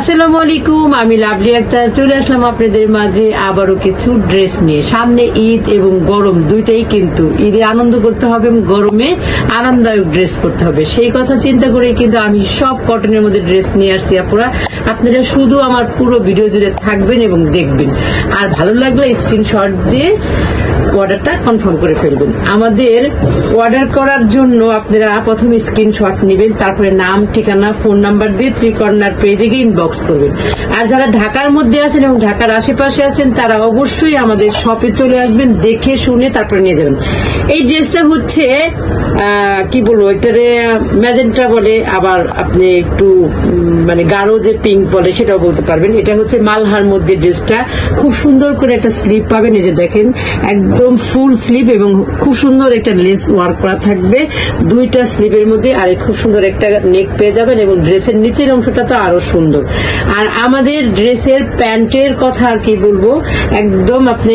আসসালামু আলাইকুম, আমি লাভলি আক্তার চলে আসলাম আপনাদের মাঝে আবারও কিছু ড্রেস নিয়ে। সামনে ঈদ এবং গরম দুইটাই, কিন্তু ঈদে আনন্দ করতে হবে এবং গরমে আরামদায়ক ড্রেস করতে হবে। সেই কথা চিন্তা করে কিন্তু আমি সব কটনের মধ্যে ড্রেস নিয়ে আসছি আপুরা। আপনারা শুধু আমার পুরো ভিডিও জুড়ে থাকবেন এবং দেখবেন, আর ভালো লাগলে স্ক্রিনশট দিয়ে অর্ডারটা কনফার্ম করে ফেলবেন। আমাদের অর্ডার করার জন্য আপনারা প্রথমে স্ক্রিনশট নেবেন, তারপরে নাম, ঠিকানা, ফোন নাম্বার দিয়ে ত্রিকর্ণার পেজে গিয়ে ইনবক্স করবেন। আর যারা ঢাকার মধ্যে আছেন এবং ঢাকার আশেপাশে আছেন তারা অবশ্যই আমাদের শপে চলে আসবেন, দেখে শুনে তারপরে নিয়ে যাবেন। এই ড্রেসটা হচ্ছে কি বলবো, এটারে ম্যাজেন্টা বলে, আবার আপনি একটু মানে গাঢ় যে পিঙ্ক বলে সেটাও বলতে পারবেন। এটা হচ্ছে মালহার মধ্যে ড্রেসটা খুব সুন্দর করে একটা স্লিপ পাবেন, এই যে দেখেন একদম ফুল স্লিপ এবং খুব সুন্দর একটা লেস ওয়ার্ক করা থাকবে দুইটা স্লিপের মধ্যে, আর খুব সুন্দর একটা নেক পেয়ে যাবেন এবং ড্রেসের নিচের অংশটা তো আরো সুন্দর। আর আমাদের ড্রেসের প্যান্টের কথা আর কি বলবো, একদম আপনি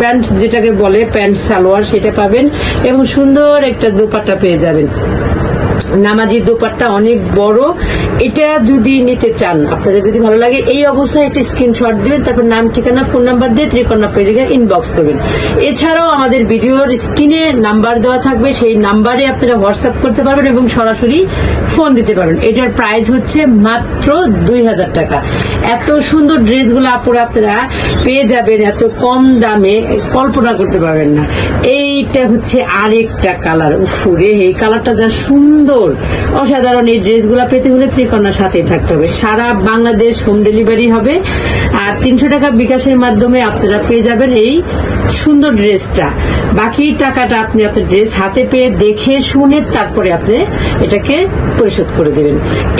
প্যান্ট যেটাকে বলে প্যান্ট সালোয়ার সেটা পাবেন এবং সুন্দর একটা দোপাট্টা পেয়ে যাবেন। নামাজি দোপাট্টা অনেক বড়। এটা যদি নিতে চান, আপনাদের যদি ভালো লাগে, এই অবস্থায় একটা স্ক্রিনশট দিবেন, তারপর নাম, ঠিকানা, ফোন নাম্বার দিয়ে ত্রিকর্ণা পেজে ইনবক্স করবেন। এছাড়াও আমাদের ভিডিওর স্ক্রিনে নাম্বার দেওয়া থাকবে, সেই নাম্বারে আপনারা হোয়াটসঅ্যাপ করতে পারবেন এবং সরাসরি ফোন দিতে পারবেন। এটার প্রাইস হচ্ছে মাত্র 2000 টাকা। এত সুন্দর ড্রেসগুলো আপুরা আপনারা পেয়ে যাবেন এত কম দামে, কল্পনা করতে পারবেন না। এইটা হচ্ছে আরেকটা কালার, উফরে এই কালারটা যা সুন্দর, অসাধারণ। এই ড্রেসগুলো পেতে হলে ত্রিকর্ণার সাথেই থাকতে হবে। সারা বাংলাদেশ হোম ডেলিভারি হবে, আর 300 টাকা বিকাশের মাধ্যমে আপনারা পেয়ে যাবেন এই সুন্দর ড্রেসটা। বাকি টাকাটা আপনি আপনার ড্রেস হাতে পেয়ে দেখে শুনে তারপরে আপনি এটাকে পরিশোধ করে দেবেন।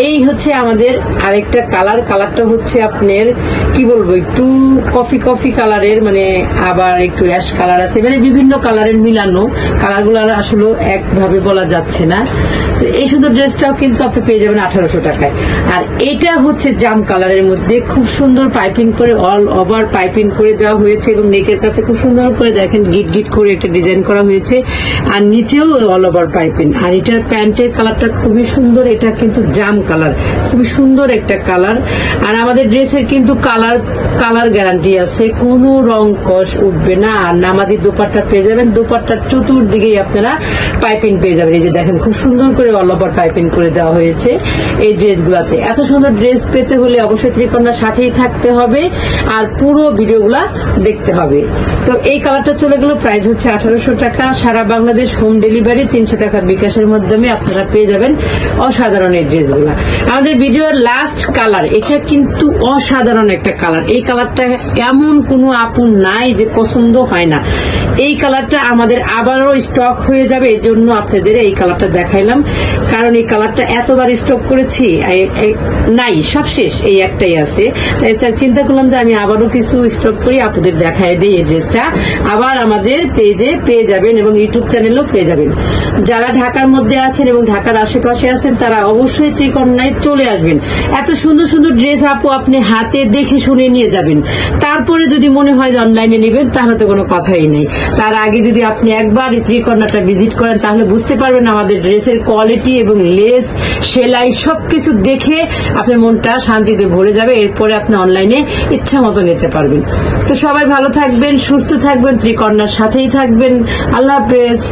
এই হচ্ছে আমাদের আরেকটা কালার। কালারটা হচ্ছে আপনার কি বলবো, একটু কফি কালারের, মানে আবার একটু অ্যাশ কালার আছে, মানে বিভিন্ন কালারের মিলানো। কালারগুলো আসলে একভাবে বলা যাচ্ছে না। তো এই সুন্দর ড্রেসটাও কিন্তু আপনি পেয়ে যাবেন 1800 টাকায়। আর এটা হচ্ছে জাম কালারের মধ্যে খুব সুন্দর পাইপিং করে, অল ওভার পাইপিং করে দেওয়া হয়েছে এবং নেকের কাছে খুব সুন্দর করে দেখেন গিট করে একটা ডিজাইন করা হয়েছে, আর নিচেও অল ওভার পাইপিং। আর এটার প্যান্টের কালারটা খুবই সুন্দর, এটা কিন্তু জাম কালার, খুবই সুন্দর একটা কালার। আর আমাদের ড্রেসের কিন্তু কালার গ্যারান্টি আছে, কোনো রং কষ উঠবে না। আর নামাজি দোপাট্টা পেয়ে যাবেন, দোপাট্টার চতুর্দিকেই আপনারা পাইপিং পেয়ে যাবেন। এই যে দেখেন খুব সুন্দর করে অল ওভার পাইপিং করে দেওয়া হয়েছে এই ড্রেসগুলাতে। এত সুন্দর ড্রেস পেতে হলে অবশ্যই ত্রিকর্ণার সাথেই থাকতে হবে আর পুরো ভিডিওগুলা দেখতে হবে। তো এই কালারটা চলে গেল, প্রাইস হচ্ছে 1800 টাকা। সারা বাংলাদেশ হোম ডেলিভারি, 300 টাকা বিকাশের মাধ্যমে আপনারা পেয়ে যাবেন অসাধারণ এই ড্রেসগুলা। আমাদের ভিডিওর লাস্ট কালার, এটা কিন্তু অসাধারণ একটা কালার। এই কালারটা এমন কোনো আপু নাই যে পছন্দ হয় না। এই কালারটা আমাদের আবারও স্টক হয়ে যাবে, এর জন্য আপনাদের এই কালারটা দেখাইলাম, কারণ এই কালারটা এতবার স্টক করেছি, নাই, সব শেষ, এই একটাই আছে। তাই চিন্তা করলাম যে আমি আবারও কিছু স্টক করি, আপনাদের দেখাই দিই। এই ড্রেসটা আবার আমাদের পেজে পেয়ে যাবেন এবং ইউটিউব চ্যানেলেও পেয়ে যাবেন। যারা ঢাকার মধ্যে আছেন এবং ঢাকার আশেপাশে আছেন তারা অবশ্যই ত্রিকর্ণায় চলে আসবেন। এত সুন্দর সুন্দর ড্রেস আপু আপনি হাতে দেখে শুনে নিয়ে যাবেন। তারপরে যদি মনে হয় যে অনলাইনে নেবেন তাহলে তো কোনো কথাই নেই। তার আগে যদি আপনি একবার ত্রিকর্ণাটা ভিজিট করেন তাহলে বুঝতে পারবেন আমাদের ড্রেসের কোয়ালিটি এবং লেস, সেলাই সবকিছু দেখে আপনার মনটা শান্তিতে ভরে যাবে। এরপরে আপনি অনলাইনে ইচ্ছা মতো নিতে পারবেন। তো সবাই ভালো থাকবেন, সুস্থ থাকবেন, ত্রিকর্ণার সাথেই থাকবেন। আল্লাহ হাফেজ।